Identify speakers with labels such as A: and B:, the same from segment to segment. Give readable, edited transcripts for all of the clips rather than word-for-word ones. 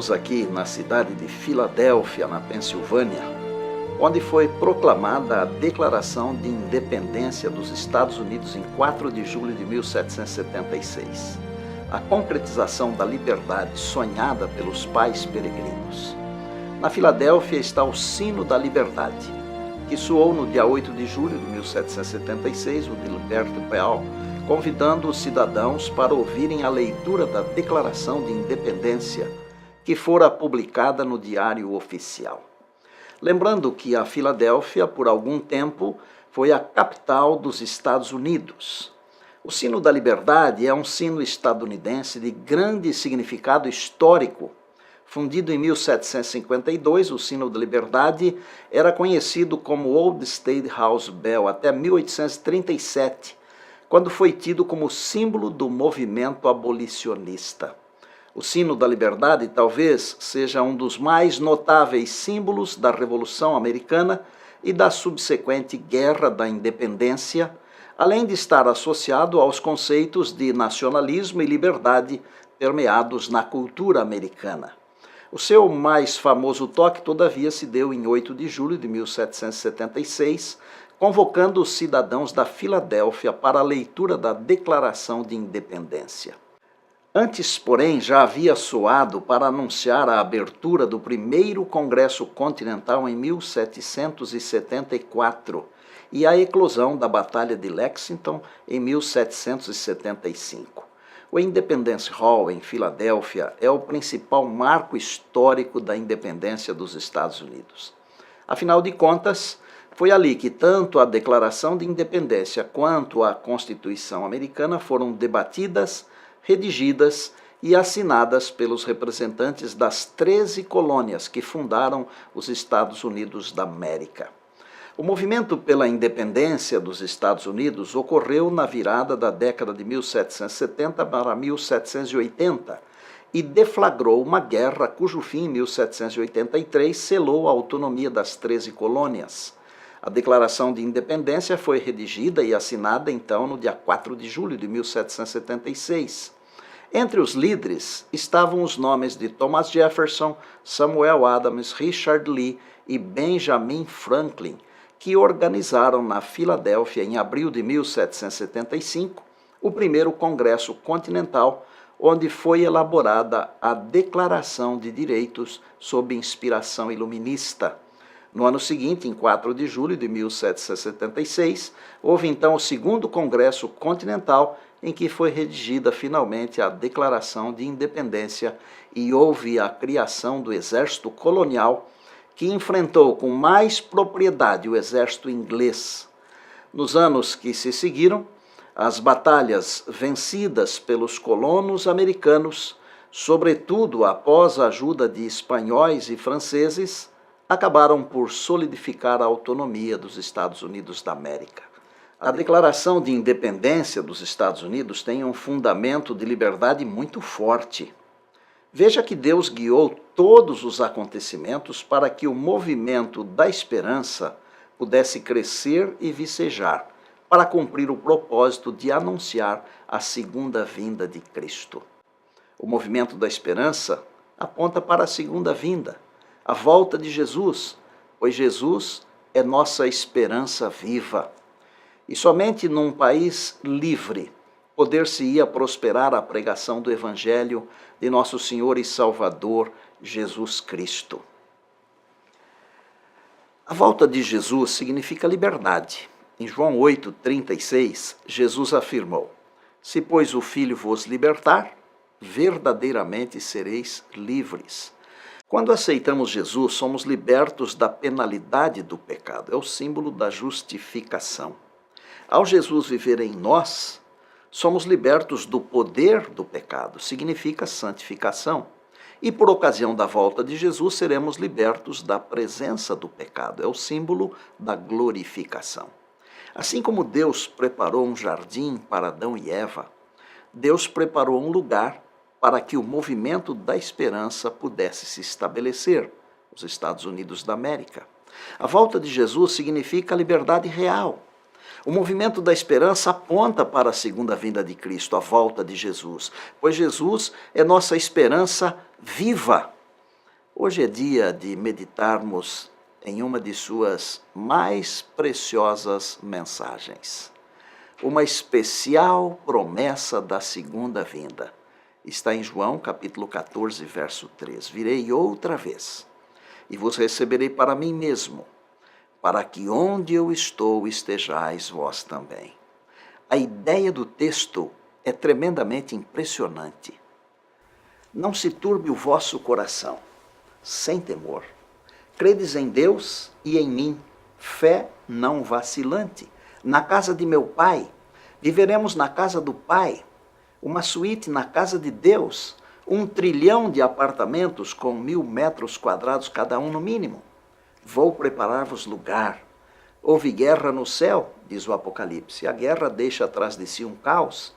A: Estamos aqui na cidade de Filadélfia, na Pensilvânia, onde foi proclamada a Declaração de Independência dos Estados Unidos em 4 de julho de 1776, a concretização da liberdade sonhada pelos pais peregrinos. Na Filadélfia está o Sino da Liberdade, que soou no dia 8 de julho de 1776, o Gilbert Bell, convidando os cidadãos para ouvirem a leitura da Declaração de Independência, que fora publicada no Diário Oficial. Lembrando que a Filadélfia, por algum tempo, foi a capital dos Estados Unidos. O Sino da Liberdade é um sino estadunidense de grande significado histórico. Fundido em 1752, o Sino da Liberdade era conhecido como Old State House Bell até 1837, quando foi tido como símbolo do movimento abolicionista. O Sino da Liberdade talvez seja um dos mais notáveis símbolos da Revolução Americana e da subsequente Guerra da Independência, além de estar associado aos conceitos de nacionalismo e liberdade permeados na cultura americana. O seu mais famoso toque, todavia, se deu em 8 de julho de 1776, convocando os cidadãos da Filadélfia para a leitura da Declaração de Independência. Antes, porém, já havia soado para anunciar a abertura do primeiro Congresso Continental em 1774 e a eclosão da Batalha de Lexington em 1775. O Independence Hall, em Filadélfia, é o principal marco histórico da independência dos Estados Unidos. Afinal de contas, foi ali que tanto a Declaração de Independência quanto a Constituição Americana foram debatidas, redigidas e assinadas pelos representantes das 13 colônias que fundaram os Estados Unidos da América. O movimento pela independência dos Estados Unidos ocorreu na virada da década de 1770 para 1780 e deflagrou uma guerra cujo fim, em 1783, selou a autonomia das 13 colônias. A Declaração de Independência foi redigida e assinada, então, no dia 4 de julho de 1776. Entre os líderes estavam os nomes de Thomas Jefferson, Samuel Adams, Richard Lee e Benjamin Franklin, que organizaram na Filadélfia, em abril de 1775, o primeiro Congresso Continental, onde foi elaborada a Declaração de Direitos sob inspiração iluminista. No ano seguinte, em 4 de julho de 1776, houve então o segundo Congresso Continental, em que foi redigida finalmente a Declaração de Independência e houve a criação do Exército Colonial, que enfrentou com mais propriedade o exército inglês. Nos anos que se seguiram, as batalhas vencidas pelos colonos americanos, sobretudo após a ajuda de espanhóis e franceses, acabaram por solidificar a autonomia dos Estados Unidos da América. A Declaração de Independência dos Estados Unidos tem um fundamento de liberdade muito forte. Veja que Deus guiou todos os acontecimentos para que o movimento da esperança pudesse crescer e vicejar, para cumprir o propósito de anunciar a segunda vinda de Cristo. O movimento da esperança aponta para a segunda vinda, a volta de Jesus, pois Jesus é nossa esperança viva. E somente num país livre poder-se-ia prosperar a pregação do Evangelho de nosso Senhor e Salvador Jesus Cristo. A volta de Jesus significa liberdade. Em João 8,36, Jesus afirmou: "Se, pois, o Filho vos libertar, verdadeiramente sereis livres." Quando aceitamos Jesus, somos libertos da penalidade do pecado. É o símbolo da justificação. Ao Jesus viver em nós, somos libertos do poder do pecado. Significa santificação. E por ocasião da volta de Jesus, seremos libertos da presença do pecado. É o símbolo da glorificação. Assim como Deus preparou um jardim para Adão e Eva, Deus preparou um lugar para que o movimento da esperança pudesse se estabelecer, os Estados Unidos da América. A volta de Jesus significa a liberdade real. O movimento da esperança aponta para a segunda vinda de Cristo, a volta de Jesus, pois Jesus é nossa esperança viva. Hoje é dia de meditarmos em uma de suas mais preciosas mensagens. Uma especial promessa da segunda vinda. Está em João capítulo 14, verso 3. Virei outra vez e vos receberei para mim mesmo, para que onde eu estou estejais vós também. A ideia do texto é tremendamente impressionante. Não se turbe o vosso coração, sem temor. Credes em Deus e em mim, fé não vacilante. Na casa de meu Pai, viveremos na casa do Pai, uma suíte na casa de Deus, 1 trilhão de apartamentos com 1.000 metros quadrados cada um no mínimo. Vou preparar-vos lugar. Houve guerra no céu, diz o Apocalipse. A guerra deixa atrás de si um caos.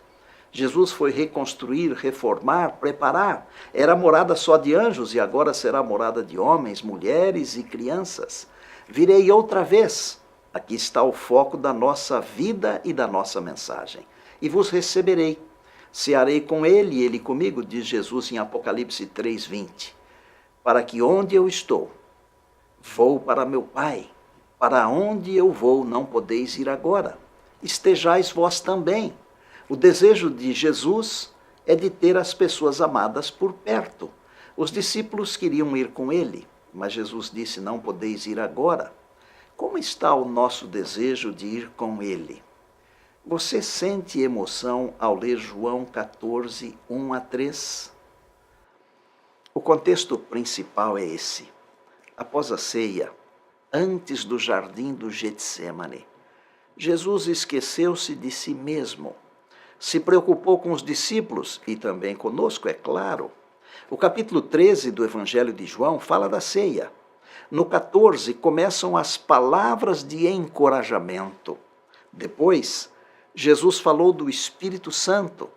A: Jesus foi reconstruir, reformar, preparar. Era morada só de anjos e agora será morada de homens, mulheres e crianças. Virei outra vez. Aqui está o foco da nossa vida e da nossa mensagem. E vos receberei. Cearei com ele e ele comigo, diz Jesus em Apocalipse 3:20. Para que onde eu estou, vou para meu Pai. Para onde eu vou não podeis ir agora. Estejais vós também. O desejo de Jesus é de ter as pessoas amadas por perto. Os discípulos queriam ir com ele, mas Jesus disse, não podeis ir agora. Como está o nosso desejo de ir com ele? Você sente emoção ao ler João 14, 1-3? O contexto principal é esse. Após a ceia, antes do jardim do Getsêmani, Jesus esqueceu-se de si mesmo. Se preocupou com os discípulos e também conosco, é claro. O capítulo 13 do Evangelho de João fala da ceia. No 14 começam as palavras de encorajamento. Depois, Jesus falou do Espírito Santo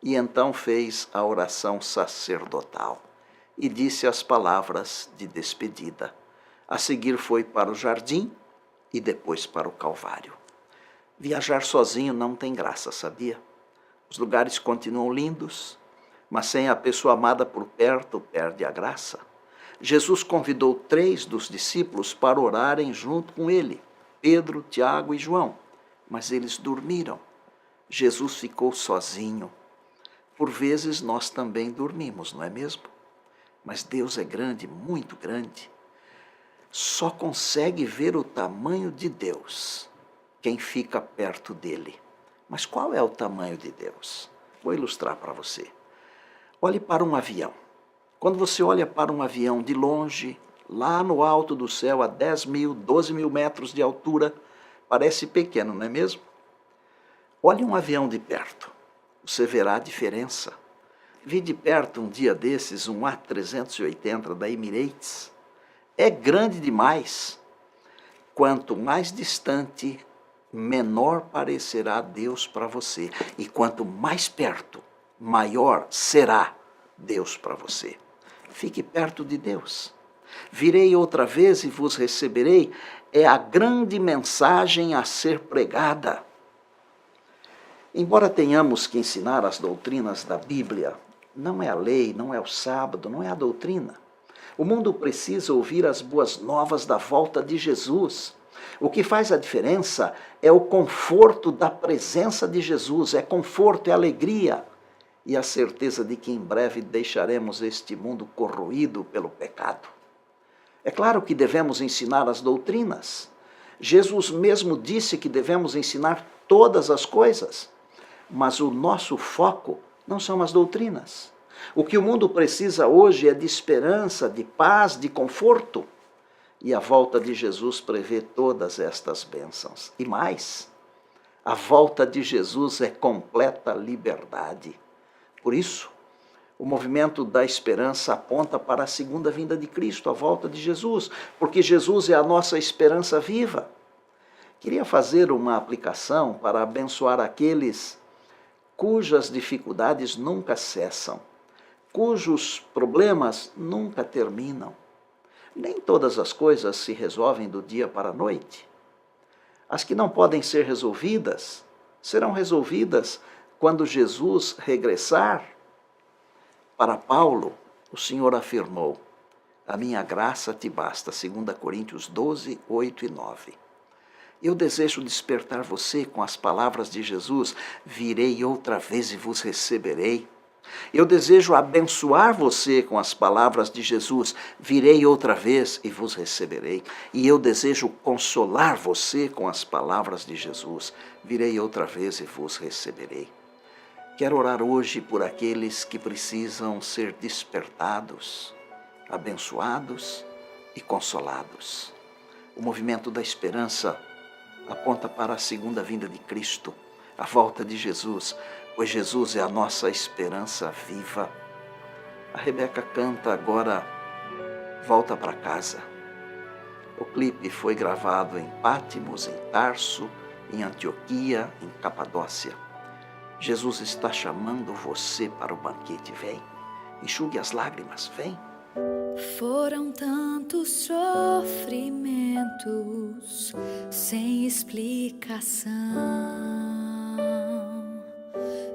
A: e então fez a oração sacerdotal e disse as palavras de despedida. A seguir foi para o jardim e depois para o Calvário. Viajar sozinho não tem graça, sabia? Os lugares continuam lindos, mas sem a pessoa amada por perto, perde a graça. Jesus convidou 3 dos discípulos para orarem junto com ele, Pedro, Tiago e João, mas eles dormiram. Jesus ficou sozinho. Por vezes nós também dormimos, não é mesmo? Mas Deus é grande, muito grande. Só consegue ver o tamanho de Deus quem fica perto dele. Mas qual é o tamanho de Deus? Vou ilustrar para você. Olhe para um avião. Quando você olha para um avião de longe, lá no alto do céu, a 10.000, 12.000 metros de altura, parece pequeno, não é mesmo? Olhe um avião de perto. Você verá a diferença. Vi de perto um dia desses um A380 da Emirates. É grande demais. Quanto mais distante, menor parecerá Deus para você. E quanto mais perto, maior será Deus para você. Fique perto de Deus. Virei outra vez e vos receberei é a grande mensagem a ser pregada. Embora tenhamos que ensinar as doutrinas da Bíblia, não é a lei, não é o sábado, não é a doutrina. O mundo precisa ouvir as boas novas da volta de Jesus. O que faz a diferença é o conforto da presença de Jesus, é conforto, é alegria e a certeza de que em breve deixaremos este mundo corroído pelo pecado. É claro que devemos ensinar as doutrinas. Jesus mesmo disse que devemos ensinar todas as coisas, mas o nosso foco não são as doutrinas. O que o mundo precisa hoje é de esperança, de paz, de conforto. E a volta de Jesus prevê todas estas bênçãos. E mais, a volta de Jesus é completa liberdade. Por isso, o movimento da esperança aponta para a segunda vinda de Cristo, a volta de Jesus, porque Jesus é a nossa esperança viva. Queria fazer uma aplicação para abençoar aqueles cujas dificuldades nunca cessam, cujos problemas nunca terminam. Nem todas as coisas se resolvem do dia para a noite. As que não podem ser resolvidas, serão resolvidas quando Jesus regressar. Para Paulo, o Senhor afirmou: A minha graça te basta, 2 Coríntios 12, 8 e 9. Eu desejo despertar você com as palavras de Jesus, virei outra vez e vos receberei. Eu desejo abençoar você com as palavras de Jesus, virei outra vez e vos receberei. E eu desejo consolar você com as palavras de Jesus, virei outra vez e vos receberei. Quero orar hoje por aqueles que precisam ser despertados, abençoados e consolados. O movimento da esperança aponta para a segunda vinda de Cristo, a volta de Jesus, pois Jesus é a nossa esperança viva. A Rebeca canta agora Volta para Casa. O clipe foi gravado em Pátimos, em Tarso, em Antioquia, em Capadócia. Jesus está chamando você para o banquete, vem. Enxugue as lágrimas, vem.
B: Foram tantos sofrimentos sem explicação.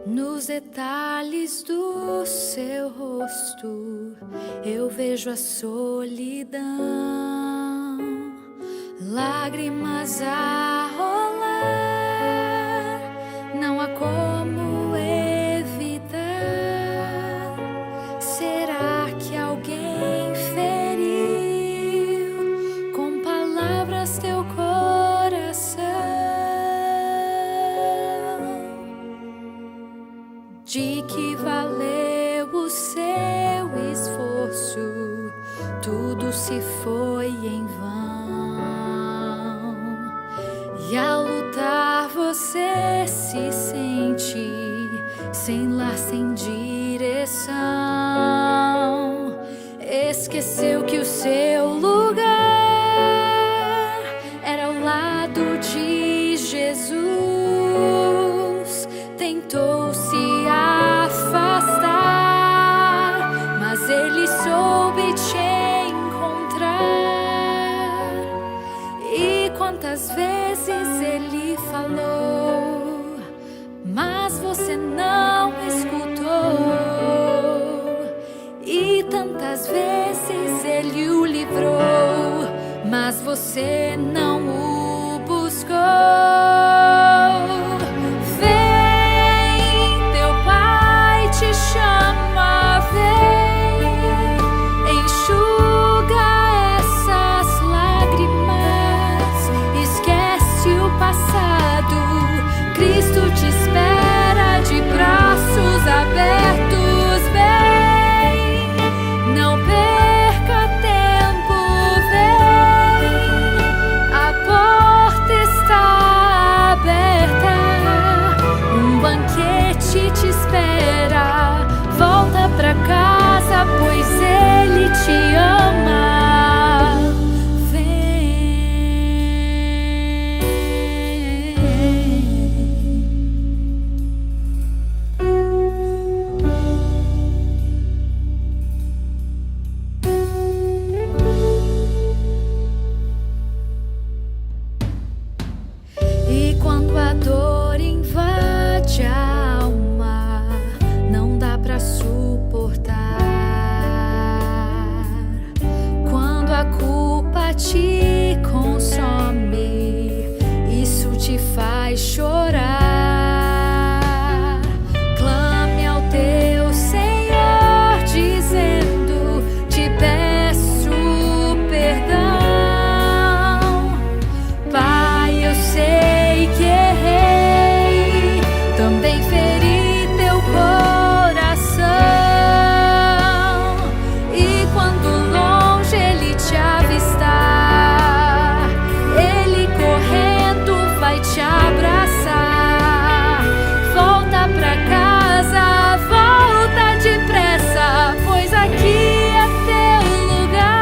B: Nos detalhes do seu rosto eu vejo a solidão, lágrimas a rolar, não há como evitar. Será que alguém feriu com palavras teu coração? De que valeu o seu esforço? Tudo se foi em vão. E ao lutar você se sente sem lar, sem direção. Esqueceu que o seu lugar era ao lado de Jesus. Tentou se afastar, mas ele soube te encontrar. E quantas vezes ele falou, mas você não escutou. E tantas vezes ele o livrou, mas você não o buscou. Pois ele te ama, E quando a dor invade a alma, não dá pra suportar. A culpa te consome, isso te faz chorar. Clame ao teu Senhor, dizendo: te peço perdão. Pai, eu sei que errei, também feri teu coração. E quando te avistar, ele correndo vai te abraçar. Volta pra casa, volta depressa, pois aqui é teu lugar.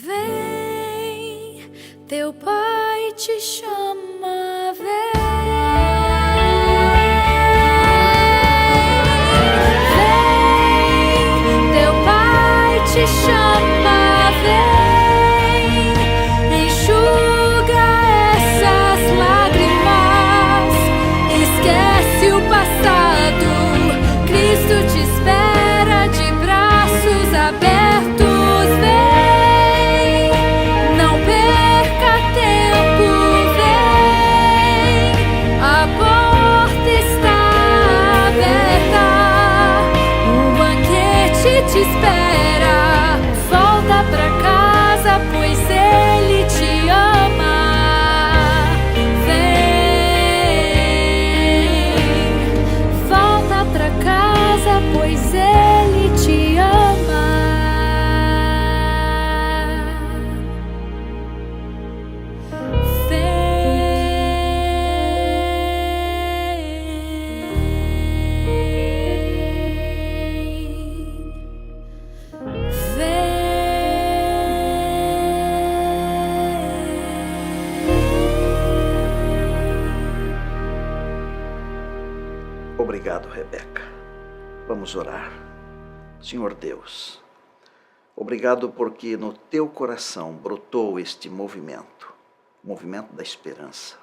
B: Vem, teu pai te chama, vem. Vem, teu pai te chama, vem.
A: Obrigado, Rebeca. Vamos orar. Senhor Deus, obrigado porque no teu coração brotou este movimento, o movimento da esperança.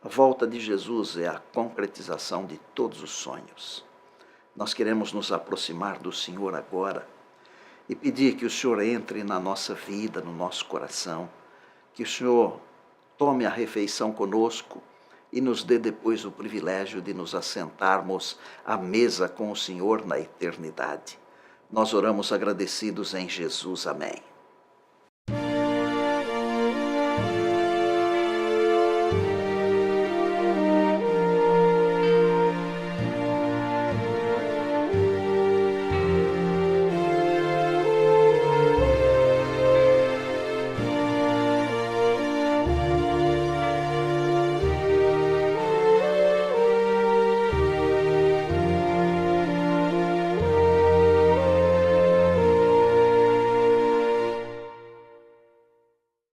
A: A volta de Jesus é a concretização de todos os sonhos. Nós queremos nos aproximar do Senhor agora e pedir que o Senhor entre na nossa vida, no nosso coração, que o Senhor tome a refeição conosco e nos dê depois o privilégio de nos assentarmos à mesa com o Senhor na eternidade. Nós oramos agradecidos em Jesus. Amém.